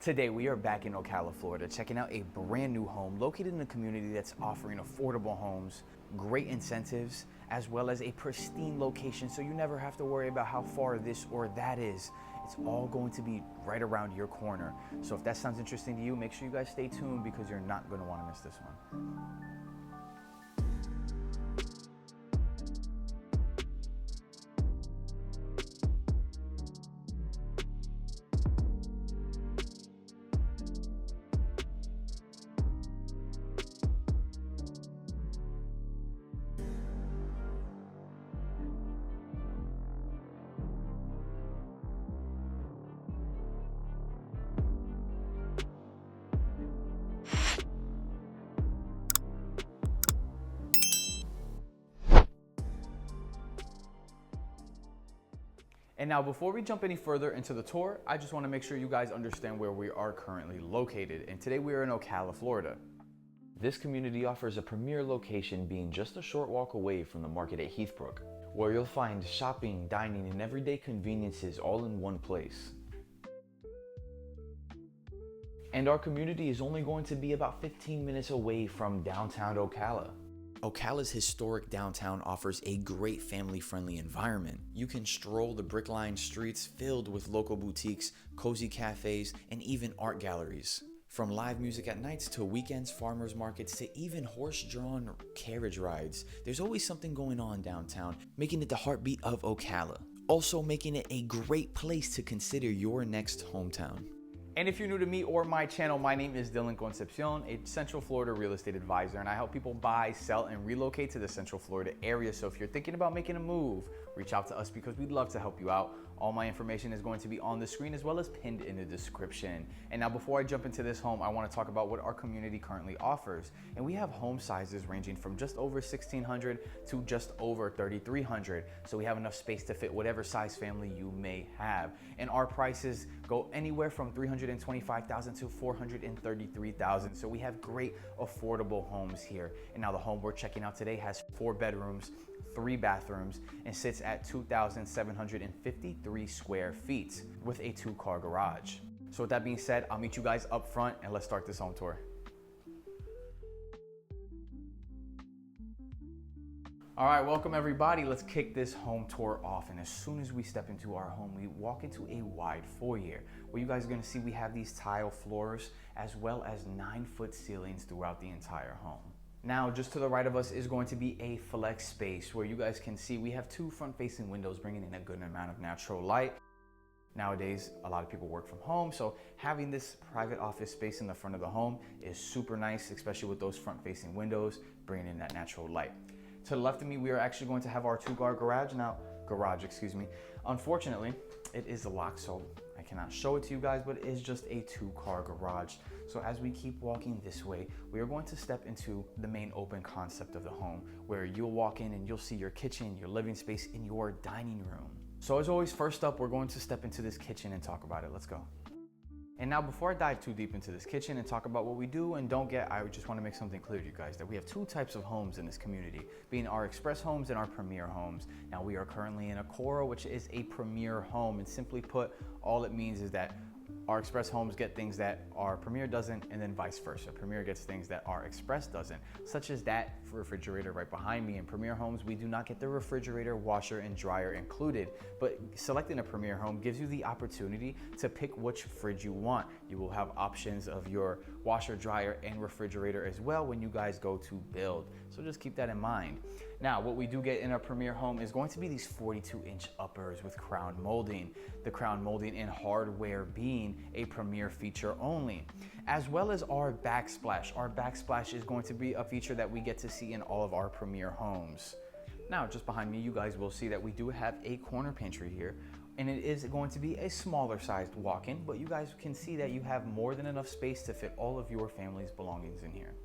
Today we are back in Ocala, Florida, checking out a brand new home located in a community that's offering affordable homes, great incentives, as well as a pristine location so you never have to worry about how far this or that is. It's all going to be right around your corner. So if that sounds interesting to you, make sure you guys stay tuned because you're not going to want to miss this one. And now before we jump any further into the tour, I just want to make sure you guys understand where we are currently located. And today we are in Ocala, Florida. This community offers a premier location being just a short walk away from the market at Heathbrook, where you'll find shopping, dining, and everyday conveniences all in one place. And our community is only going to be about 15 minutes away from downtown Ocala. Ocala's historic downtown offers a great family-friendly environment. You can stroll the brick-lined streets filled with local boutiques, cozy cafes, and even art galleries. From live music at nights to weekends, farmers markets, to even horse-drawn carriage rides, there's always something going on downtown, making it the heartbeat of Ocala. Also making it a great place to consider your next hometown. And if you're new to me or my channel, my name is Dylan Concepcion, a Central Florida real estate advisor, and I help people buy, sell, and relocate to the Central Florida area. So if you're thinking about making a move, reach out to us because we'd love to help you out. All my information is going to be on the screen as well as pinned in the description. And now before I jump into this home, I want to talk about what our community currently offers. And we have home sizes ranging from just over 1,600 to just over 3,300. So we have enough space to fit whatever size family you may have. And our prices go anywhere from $325,000 to $433,000. So we have great affordable homes here. And now the home we're checking out today has 4 bedrooms, 3 bathrooms, and sits at 2,753 square feet with a 2-car garage. So with that being said, I'll meet you guys up front and let's start this home tour. All right, welcome everybody. Let's kick this home tour off. And as soon as we step into our home, we walk into a wide foyer where you guys are gonna see we have these tile floors as well as 9-foot ceilings throughout the entire home. Now, just to the right of us is going to be a flex space where you guys can see we have 2 front-facing windows bringing in a good amount of natural light. Nowadays, a lot of people work from home, so having this private office space in the front of the home is super nice, especially with those front-facing windows bringing in that natural light. To the left of me, we are actually going to have our 2-car garage. Unfortunately, it is locked, so I cannot show it to you guys, but it is just a 2-car garage. So as we keep walking this way, we are going to step into the main open concept of the home, where you'll walk in and you'll see your kitchen, your living space, and your dining room. So as always, first up, we're going to step into this kitchen and talk about it. Let's go. And now before I dive too deep into this kitchen and talk about what we do and don't get, I just want to make something clear to you guys that we have 2 types of homes in this community, being our express homes and our premier homes. Now we are currently in a Cora, which is a premier home, and simply put, all it means is that our express homes get things that our premier doesn't, and then vice versa. Premier gets things that our express doesn't, such as that refrigerator right behind me. In premier homes, we do not get the refrigerator, washer, and dryer included, but selecting a premier home gives you the opportunity to pick which fridge you want. You will have options of your washer, dryer, and refrigerator as well when you guys go to build. So just keep that in mind. Now, what we do get in our premier home is going to be these 42-inch uppers with crown molding. The crown molding and hardware being a premier feature only, as well as our backsplash. Our backsplash is going to be a feature that we get to see in all of our premier homes. Now, just behind me, you guys will see that we do have a corner pantry here, and it is going to be a smaller sized walk-in, but you guys can see that you have more than enough space to fit all of your family's belongings in here.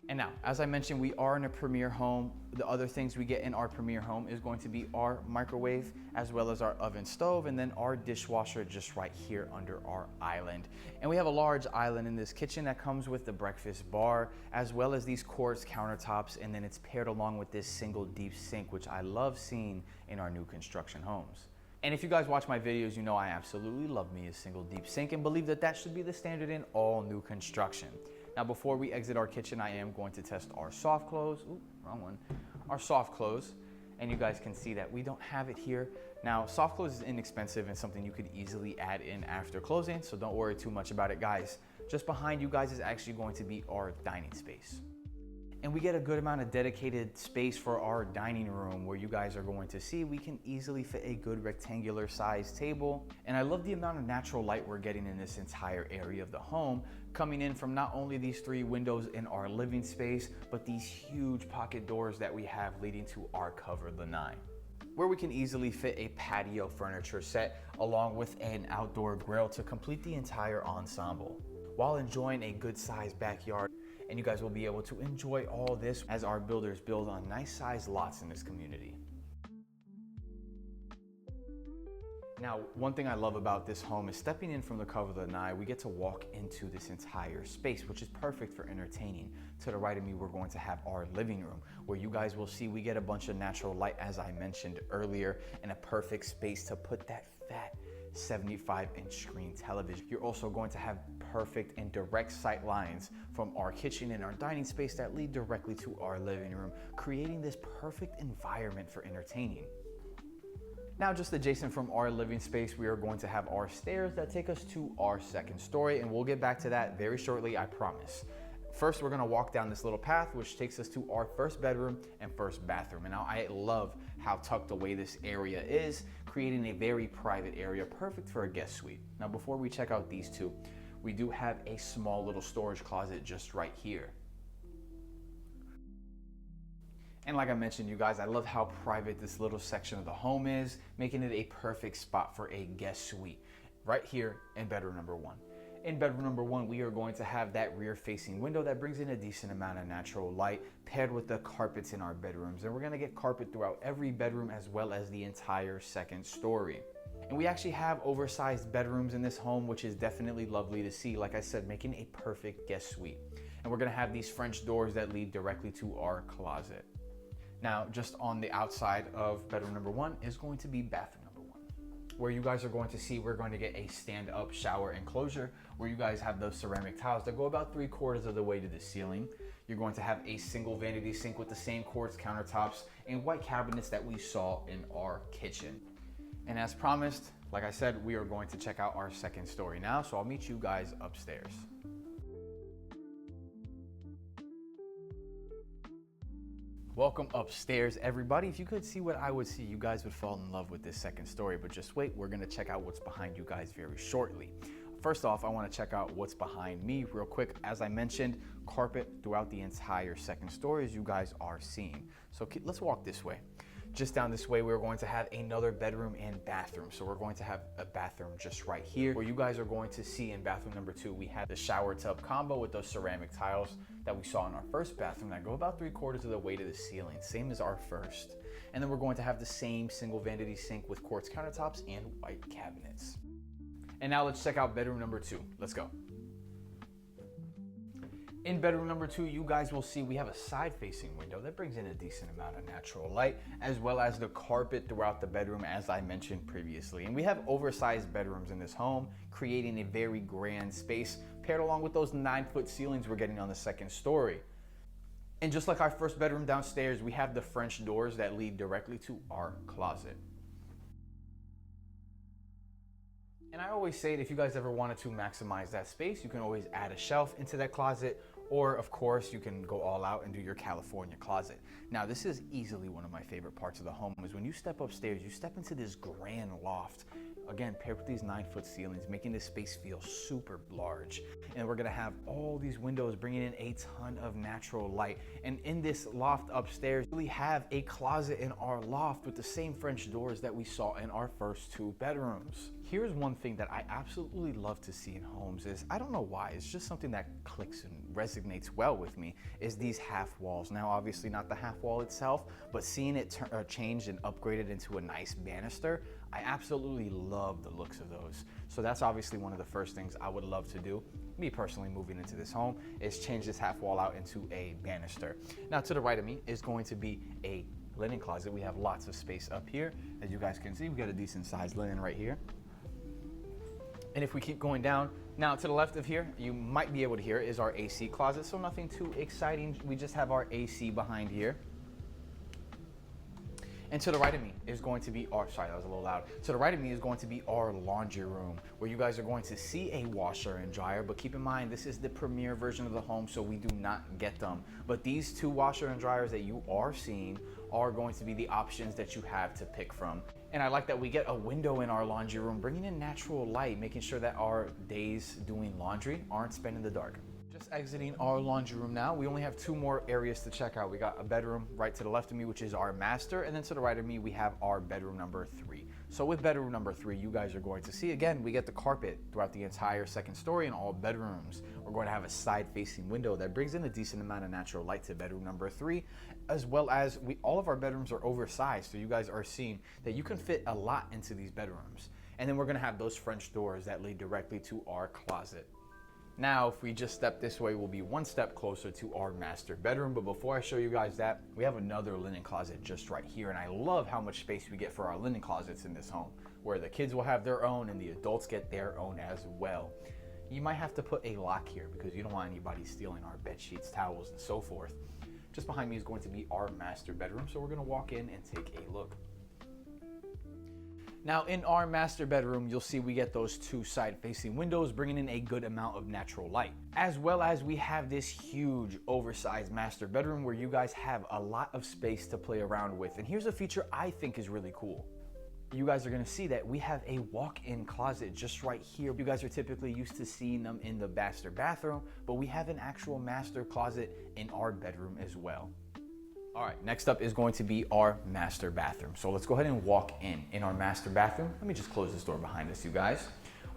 And now, as I mentioned, we are in a premier home. The other things we get in our premier home is going to be our microwave, as well as our oven stove, and then our dishwasher just right here under our island. And we have a large island in this kitchen that comes with the breakfast bar, as well as these quartz countertops, and then it's paired along with this single deep sink, which I love seeing in our new construction homes. And if you guys watch my videos, you know I absolutely love me a single deep sink and believe that that should be the standard in all new construction. Now, before we exit our kitchen, I am going to test our soft close. Ooh, wrong one. Our soft close. And you guys can see that we don't have it here. Now, soft close is inexpensive and something you could easily add in after closing, so don't worry too much about it, guys. Just behind you guys is actually going to be our dining space. And we get a good amount of dedicated space for our dining room, where you guys are going to see we can easily fit a good rectangular sized table. And I love the amount of natural light we're getting in this entire area of the home, coming in from not only these 3 windows in our living space, but these huge pocket doors that we have leading to our cover lanai, where we can easily fit a patio furniture set along with an outdoor grill to complete the entire ensemble, while enjoying a good sized backyard. And you guys will be able to enjoy all this as our builders build on nice sized lots in this community. Now, one thing I love about this home is stepping in from the cover of the lanai, we get to walk into this entire space, which is perfect for entertaining. To the right of me, we're going to have our living room, where you guys will see we get a bunch of natural light, as I mentioned earlier, and a perfect space to put that fat 75-inch screen television. You're also going to have perfect and direct sight lines from our kitchen and our dining space that lead directly to our living room, creating this perfect environment for entertaining. Now, just adjacent from our living space, we are going to have our stairs that take us to our second story, and we'll get back to that very shortly, I promise. First, we're gonna walk down this little path, which takes us to our first bedroom and first bathroom. And now I love how tucked away this area is, creating a very private area, perfect for a guest suite. Now, before we check out these two, we do have a small little storage closet just right here. And like I mentioned, you guys, I love how private this little section of the home is, making it a perfect spot for a guest suite right here in bedroom number 1. In bedroom number 1, we are going to have that rear facing window that brings in a decent amount of natural light, paired with the carpets in our bedrooms. And we're gonna get carpet throughout every bedroom as well as the entire second story. And we actually have oversized bedrooms in this home, which is definitely lovely to see. Like I said, making a perfect guest suite. And we're gonna have these French doors that lead directly to our closet. Now, just on the outside of bedroom number 1 is going to be bathroom number 1, where you guys are going to see we're going to get a stand-up shower enclosure, where you guys have those ceramic tiles that go about 3/4 of the way to the ceiling. You're going to have a single vanity sink with the same quartz countertops and white cabinets that we saw in our kitchen. And as promised, like I said, we are going to check out our second story now, so I'll meet you guys upstairs. Welcome upstairs, everybody. If you could see what I would see, you guys would fall in love with this second story, but just wait, we're gonna check out what's behind you guys very shortly. First off, I wanna check out what's behind me real quick. As I mentioned, carpet throughout the entire second story, as you guys are seeing. So let's walk this way. Just down this way, we're going to have another bedroom and bathroom. So we're going to have a bathroom just right here, where you guys are going to see in bathroom number 2, we have the shower tub combo with those ceramic tiles that we saw in our first bathroom that go about 3/4 of the way to the ceiling, same as our first. And then we're going to have the same single vanity sink with quartz countertops and white cabinets. And now let's check out bedroom number 2. Let's go. In bedroom number 2, you guys will see we have a side-facing window that brings in a decent amount of natural light, as well as the carpet throughout the bedroom, as I mentioned previously. And we have oversized bedrooms in this home, creating a very grand space, paired along with those 9-foot ceilings we're getting on the second story. And just like our first bedroom downstairs, we have the French doors that lead directly to our closet. And I always say that if you guys ever wanted to maximize that space, you can always add a shelf into that closet, or of course you can go all out and do your California closet. Now, this is easily one of my favorite parts of the home, is when you step upstairs, you step into this grand loft. Again, paired with these 9-foot ceilings, making this space feel super large. And we're gonna have all these windows bringing in a ton of natural light. And in this loft upstairs, we have a closet in our loft with the same French doors that we saw in our first 2 bedrooms. Here's one thing that I absolutely love to see in homes is, I don't know why, it's just something that clicks and resonates well with me, is these half walls. Now, obviously not the half wall itself, but seeing it changed and upgraded into a nice banister, I absolutely love the looks of those. So that's obviously one of the first things I would love to do, me personally moving into this home, is change this half wall out into a banister. Now, to the right of me is going to be a linen closet. We have lots of space up here. As you guys can see, we got a decent sized linen right here. And if we keep going down, now to the left of here, you might be able to hear is our AC closet. So nothing too exciting. We just have our AC behind here. And to the right of me is going to be our, sorry, that was a little loud. To the right of me is going to be our laundry room, where you guys are going to see a washer and dryer, but keep in mind, this is the premier version of the home, so we do not get them. But these two washer and dryers that you are seeing are going to be the options that you have to pick from. And I like that we get a window in our laundry room, bringing in natural light, making sure that our days doing laundry aren't spent in the dark. Just exiting our laundry room now. We only have two more areas to check out. We got a bedroom right to the left of me, which is our master, and then to the right of me, we have our bedroom number 3. So with bedroom number 3, you guys are going to see, again, we get the carpet throughout the entire second story in all bedrooms. We're going to have a side-facing window that brings in a decent amount of natural light to bedroom number 3, as well as all of our bedrooms are oversized, so you guys are seeing that you can fit a lot into these bedrooms. And then we're gonna have those French doors that lead directly to our closet. Now, if we just step this way, we'll be one step closer to our master bedroom. But before I show you guys that, we have another linen closet just right here. And I love how much space we get for our linen closets in this home, where the kids will have their own and the adults get their own as well. You might have to put a lock here because you don't want anybody stealing our bed sheets, towels, and so forth. Just behind me is going to be our master bedroom. So we're gonna walk in and take a look. Now in our master bedroom, you'll see we get those two side-facing windows, bringing in a good amount of natural light. As well as we have this huge oversized master bedroom where you guys have a lot of space to play around with. And here's a feature I think is really cool. You guys are gonna see that we have a walk-in closet just right here. You guys are typically used to seeing them in the master bathroom, but we have an actual master closet in our bedroom as well. All right, next up is going to be our master bathroom. So let's go ahead and walk in our master bathroom. Let me just close this door behind us, you guys.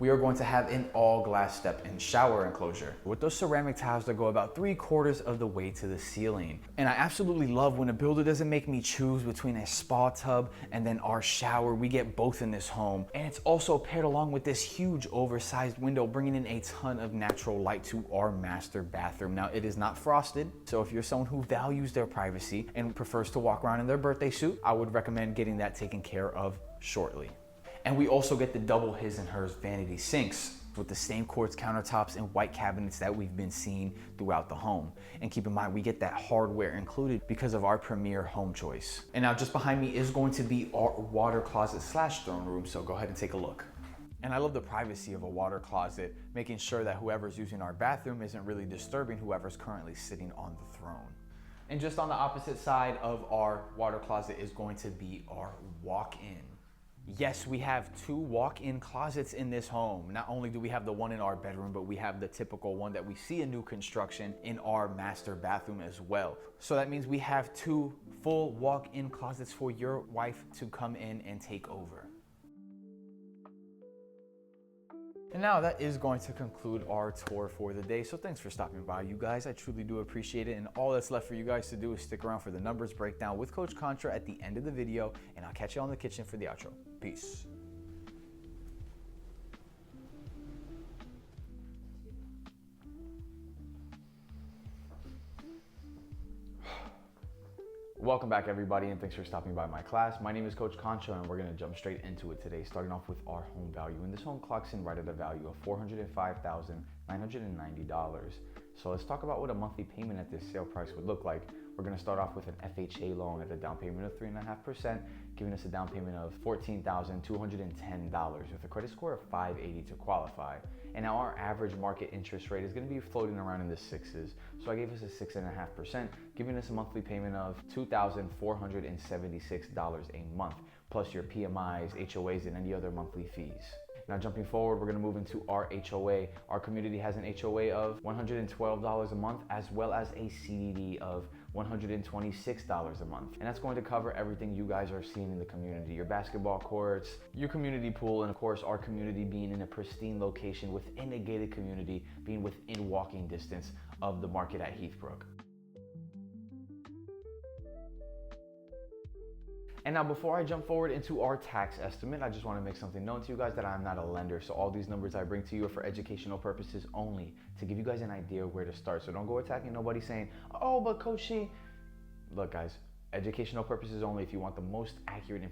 We are going to have an all glass step-in shower enclosure with those ceramic tiles that go about 3/4 of the way to the ceiling. And I absolutely love when a builder doesn't make me choose between a spa tub and then our shower. We get both in this home. And it's also paired along with this huge oversized window, bringing in a ton of natural light to our master bathroom. Now, it is not frosted, so if you're someone who values their privacy and prefers to walk around in their birthday suit, I would recommend getting that taken care of shortly. And we also get the double his and hers vanity sinks with the same quartz countertops and white cabinets that we've been seeing throughout the home. And keep in mind, we get that hardware included because of our premier home choice. And now just behind me is going to be our water closet / throne room, so go ahead and take a look. And I love the privacy of a water closet, making sure that whoever's using our bathroom isn't really disturbing whoever's currently sitting on the throne. And just on the opposite side of our water closet is going to be our walk-in. Yes, we have 2 walk-in closets in this home. Not only do we have the one in our bedroom, but we have the typical one that we see in new construction in our master bathroom as well. So that means we have 2 full walk-in closets for your wife to come in and take over. And now that is going to conclude our tour for the day. So thanks for stopping by, you guys. I truly do appreciate it. And all that's left for you guys to do is stick around for the numbers breakdown with Coach Contra at the end of the video. And I'll catch you on the kitchen for the outro. Peace. Welcome back, everybody, and thanks for stopping by my class. My name is Coach Concho, and we're gonna jump straight into it today, starting off with our home value. And this home clocks in right at a value of $405,990. So let's talk about what a monthly payment at this sale price would look like. We're gonna start off with an FHA loan at a down payment of 3.5%, giving us a down payment of $14,210 with a credit score of 580 to qualify. And now our average market interest rate is gonna be floating around in the 6s. So I gave us a 6.5%, giving us a monthly payment of $2,476 a month, plus your PMIs, HOAs, and any other monthly fees. Now jumping forward, we're gonna move into our HOA. Our community has an HOA of $112 a month, as well as a CDD of $126 a month. And that's going to cover everything you guys are seeing in the community. Your basketball courts, your community pool, and of course our community being in a pristine location within a gated community, being within walking distance of the market at Heathbrook. And now before I jump forward into our tax estimate, I just want to make something known to you guys that I'm not a lender. So all these numbers I bring to you are for educational purposes only, to give you guys an idea of where to start. So don't go attacking nobody saying, oh, but Coach She. Look guys, Educational purposes only. If you want the most accurate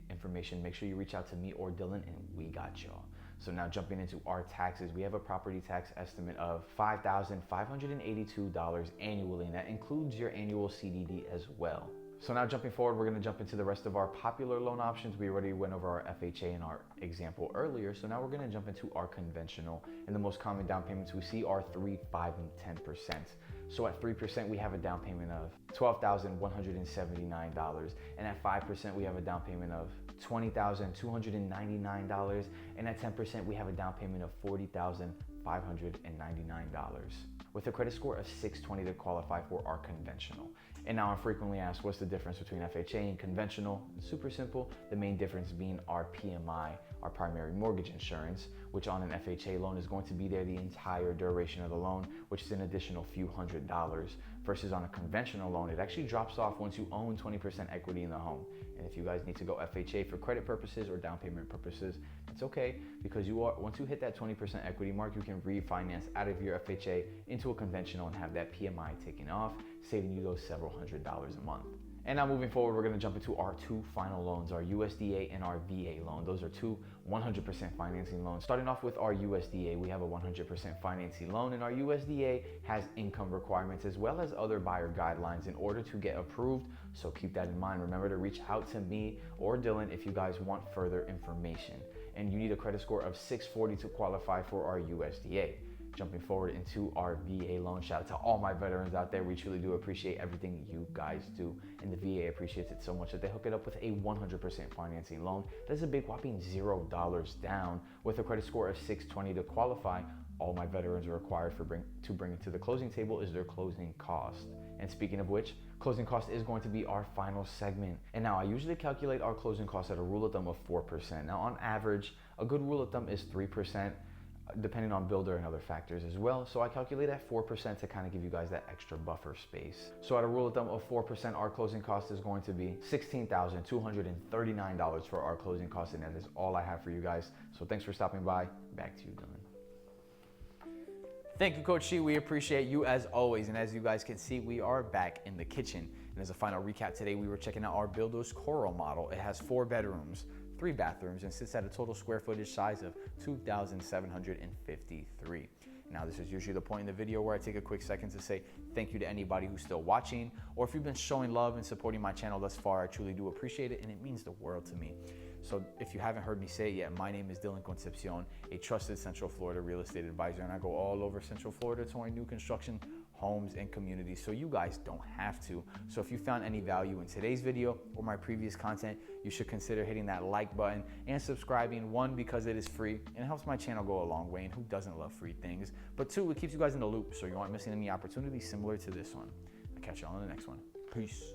information, make sure you reach out to me or Dylan, and we got y'all. So now jumping into our taxes, we have a property tax estimate of $5,582 annually, and that includes your annual CDD as well. So now jumping forward, we're going to jump into the rest of our popular loan options. We already went over our FHA in our example earlier. So now we're going to jump into our conventional, and the most common down payments we see are 3%, 5%, and 10%. So at 3%, we have a down payment of $12,179. And at 5%, we have a down payment of $20,299. And at 10%, we have a down payment of $40,599. With a credit score of 620 to qualify for our conventional. And now I'm frequently asked, what's the difference between FHA and conventional? It's super simple. The main difference being our PMI, our primary mortgage insurance, which on an FHA loan is going to be there the entire duration of the loan, which is an additional few $100s, versus on a conventional loan, it actually drops off once you own 20% equity in the home. And if you guys need to go FHA for credit purposes or down payment purposes, it's okay, because once you hit that 20% equity mark, you can refinance out of your FHA into a conventional and have that PMI taken off, saving you those several $100s a month. And now moving forward, we're going to jump into our two final loans, our USDA and our VA loan. Those are two 100% financing loans. Starting off with our USDA, we have a 100% financing loan, and our USDA has income requirements as well as other buyer guidelines in order to get approved. So keep that in mind. Remember to reach out to me or Dylan if you guys want further information. And you need a credit score of 640 to qualify for our USDA. Jumping forward into our VA loan, shout out to all my veterans out there. We truly do appreciate everything you guys do, and the VA appreciates it so much that they hook it up with a 100% financing loan. That's a big whopping $0 down. With a credit score of 620 to qualify, all my veterans are required to bring it to the closing table is their closing cost. And speaking of which, closing cost is going to be our final segment. And now I usually calculate our closing cost at a rule of thumb of 4%. Now on average, a good rule of thumb is 3%. Depending on builder and other factors as well. So I calculate at 4% to kind of give you guys that extra buffer space. So at a rule of thumb of 4%, our closing cost is going to be $16,239 for our closing cost, and that is all I have for you guys. So thanks for stopping by. Back to you, Dylan. Thank you, Coach Shi. We appreciate you as always. And as you guys can see, we are back in the kitchen. And as a final recap today, we were checking out our Builder's Coral model. It has 4 bedrooms, 3 bathrooms, and sits at a total square footage size of 2,753. Now, this is usually the point in the video where I take a quick second to say thank you to anybody who's still watching, or if you've been showing love and supporting my channel thus far, I truly do appreciate it, and it means the world to me. So if you haven't heard me say it yet, my name is Dylan Concepcion, a trusted Central Florida real estate advisor, and I go all over Central Florida touring new construction, homes, and communities, so you guys don't have to. So if you found any value in today's video or my previous content, you should consider hitting that like button and subscribing. 1, because it is free and it helps my channel go a long way, and who doesn't love free things? But 2, it keeps you guys in the loop so you aren't missing any opportunities similar to this one. I'll catch y'all on the next one. Peace.